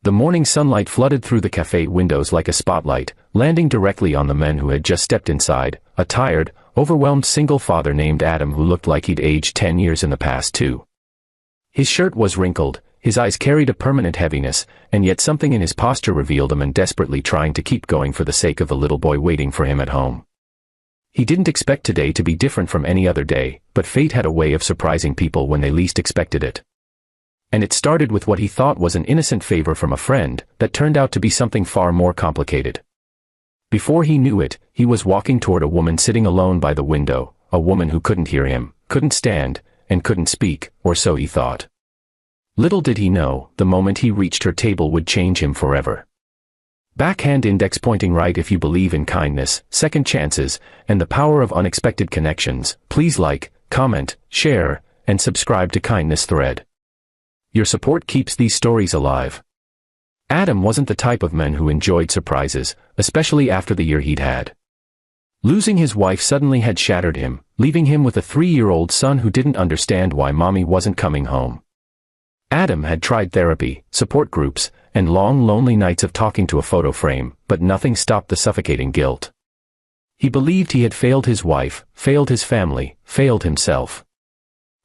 The morning sunlight flooded through the cafe windows like a spotlight, landing directly on the men who had just stepped inside, a tired, overwhelmed single father named Adam who looked like he'd aged 10 years in the past too. His shirt was wrinkled, his eyes carried a permanent heaviness, and yet something in his posture revealed a man desperately trying to keep going for the sake of the little boy waiting for him at home. He didn't expect today to be different from any other day, but fate had a way of surprising people when they least expected it. And it started with what he thought was an innocent favor from a friend, that turned out to be something far more complicated. Before he knew it, he was walking toward a woman sitting alone by the window, a woman who couldn't hear him, couldn't stand, and couldn't speak, or so he thought. Little did he know, the moment he reached her table would change him forever. Backhand index pointing right. If you believe in kindness, second chances, and the power of unexpected connections, please like, comment, share, and subscribe to Kindness Thread. Your support keeps these stories alive. Adam wasn't the type of man who enjoyed surprises, especially after the year he'd had. Losing his wife suddenly had shattered him, leaving him with a 3-year-old son who didn't understand why mommy wasn't coming home. Adam had tried therapy, support groups, and long lonely nights of talking to a photo frame, but nothing stopped the suffocating guilt. He believed he had failed his wife, failed his family, failed himself.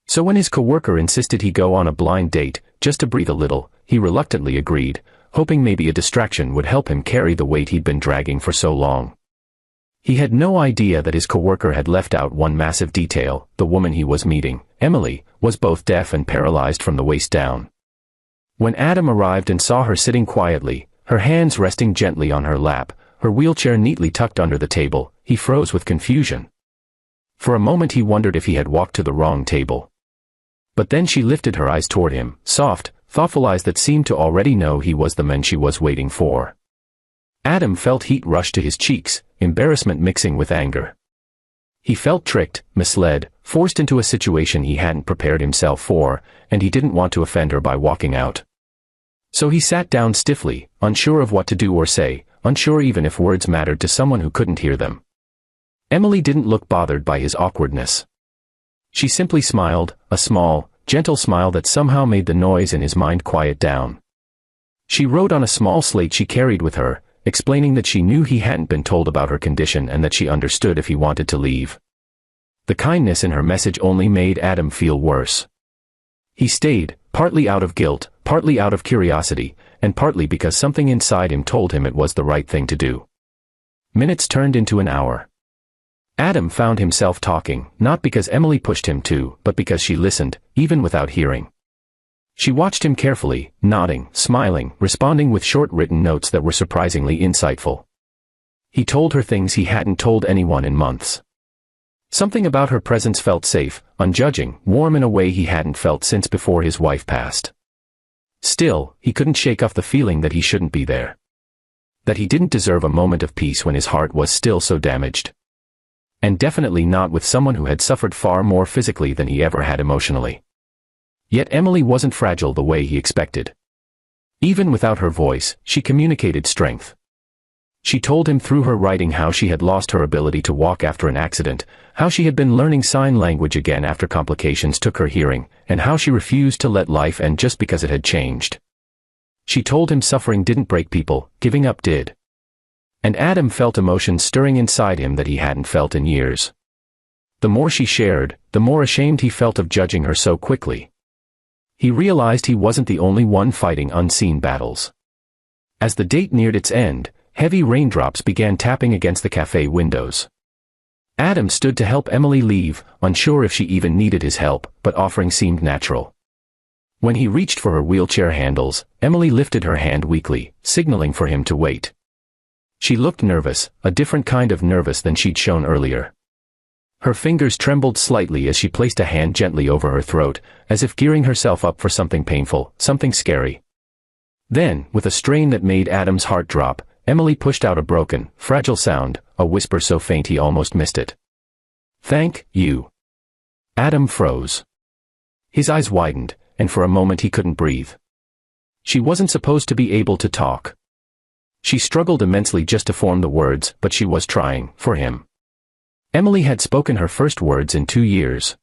So when his coworker insisted he go on a blind date, just to breathe a little, he reluctantly agreed, hoping maybe a distraction would help him carry the weight he'd been dragging for so long. He had no idea that his coworker had left out one massive detail: the woman he was meeting, Emily, was both deaf and paralyzed from the waist down. When Adam arrived and saw her sitting quietly, her hands resting gently on her lap, her wheelchair neatly tucked under the table, he froze with confusion. For a moment he wondered if he had walked to the wrong table. But then she lifted her eyes toward him, soft, thoughtful eyes that seemed to already know he was the man she was waiting for. Adam felt heat rush to his cheeks, embarrassment mixing with anger. He felt tricked, misled, forced into a situation he hadn't prepared himself for, and he didn't want to offend her by walking out. So he sat down stiffly, unsure of what to do or say, unsure even if words mattered to someone who couldn't hear them. Emily didn't look bothered by his awkwardness. She simply smiled, a small, gentle smile that somehow made the noise in his mind quiet down. She wrote on a small slate she carried with her, explaining that she knew he hadn't been told about her condition and that she understood if he wanted to leave. The kindness in her message only made Adam feel worse. He stayed, partly out of guilt, partly out of curiosity, and partly because something inside him told him it was the right thing to do. Minutes turned into an hour. Adam found himself talking, not because Emily pushed him to, but because she listened, even without hearing. She watched him carefully, nodding, smiling, responding with short written notes that were surprisingly insightful. He told her things he hadn't told anyone in months. Something about her presence felt safe, unjudging, warm in a way he hadn't felt since before his wife passed. Still, he couldn't shake off the feeling that he shouldn't be there. That he didn't deserve a moment of peace when his heart was still so damaged. And definitely not with someone who had suffered far more physically than he ever had emotionally. Yet Emily wasn't fragile the way he expected. Even without her voice, she communicated strength. She told him through her writing how she had lost her ability to walk after an accident, how she had been learning sign language again after complications took her hearing, and how she refused to let life end just because it had changed. She told him suffering didn't break people, giving up did. And Adam felt emotions stirring inside him that he hadn't felt in years. The more she shared, the more ashamed he felt of judging her so quickly. He realized he wasn't the only one fighting unseen battles. As the date neared its end, heavy raindrops began tapping against the cafe windows. Adam stood to help Emily leave, unsure if she even needed his help, but offering seemed natural. When he reached for her wheelchair handles, Emily lifted her hand weakly, signaling for him to wait. She looked nervous, a different kind of nervous than she'd shown earlier. Her fingers trembled slightly as she placed a hand gently over her throat, as if gearing herself up for something painful, something scary. Then, with a strain that made Adam's heart drop, Emily pushed out a broken, fragile sound, a whisper so faint he almost missed it. "Thank you." Adam froze. His eyes widened, and for a moment he couldn't breathe. She wasn't supposed to be able to talk. She struggled immensely just to form the words, but she was trying, for him. Emily had spoken her first words in 2 years.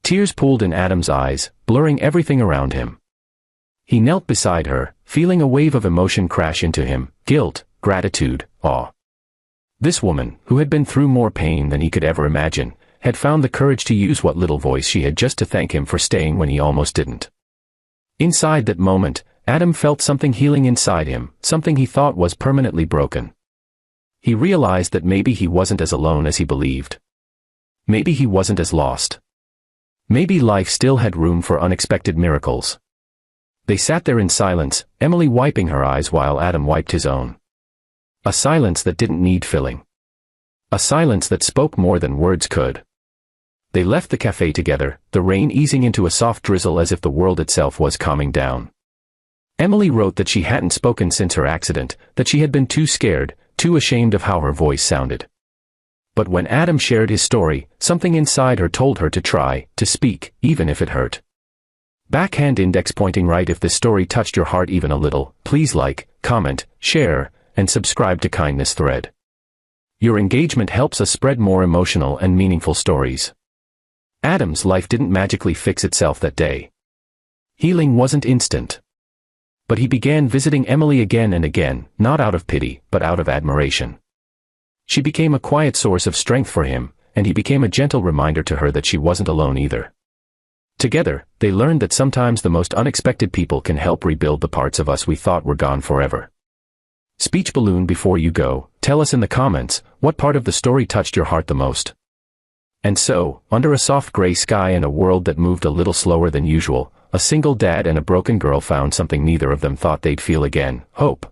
Tears pooled in Adam's eyes, blurring everything around him. He knelt beside her, feeling a wave of emotion crash into him, guilt, gratitude, awe. This woman, who had been through more pain than he could ever imagine, had found the courage to use what little voice she had just to thank him for staying when he almost didn't. Inside that moment, Adam felt something healing inside him, something he thought was permanently broken. He realized that maybe he wasn't as alone as he believed. Maybe he wasn't as lost. Maybe life still had room for unexpected miracles. They sat there in silence, Emily wiping her eyes while Adam wiped his own. A silence that didn't need filling. A silence that spoke more than words could. They left the cafe together, the rain easing into a soft drizzle as if the world itself was calming down. Emily wrote that she hadn't spoken since her accident, that she had been too scared, too ashamed of how her voice sounded. But when Adam shared his story, something inside her told her to try, to speak, even if it hurt. Backhand index pointing right. If this story touched your heart even a little, please like, comment, share, and subscribe to Kindness Thread. Your engagement helps us spread more emotional and meaningful stories. Adam's life didn't magically fix itself that day. Healing wasn't instant. But he began visiting Emily again and again, not out of pity, but out of admiration. She became a quiet source of strength for him, and he became a gentle reminder to her that she wasn't alone either. Together, they learned that sometimes the most unexpected people can help rebuild the parts of us we thought were gone forever. Speech balloon. Before you go, tell us in the comments, what part of the story touched your heart the most? And so, under a soft gray sky and a world that moved a little slower than usual, a single dad and a broken girl found something neither of them thought they'd feel again: hope.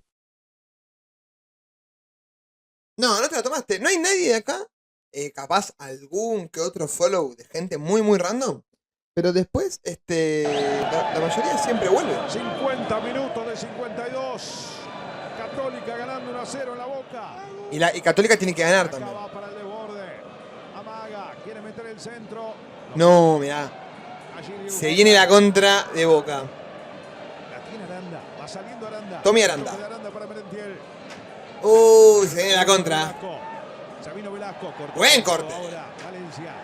No, no te la tomaste. ¿No hay nadie de acá? Capaz algún que otro follow de gente muy muy random. Pero después, la mayoría siempre vuelve. 50 minutos de 52. Católica ganando 1-0 en la Boca. Y Católica tiene que ganar también. Para el desborde. Amaga, quiere meter el centro. No, mirá. Se viene la contra de Boca. La tiene Aranda. Va saliendo Aranda. Tommy Aranda. Se viene la contra. Sabino Velasco. Buen corte. Ahora, Valencia.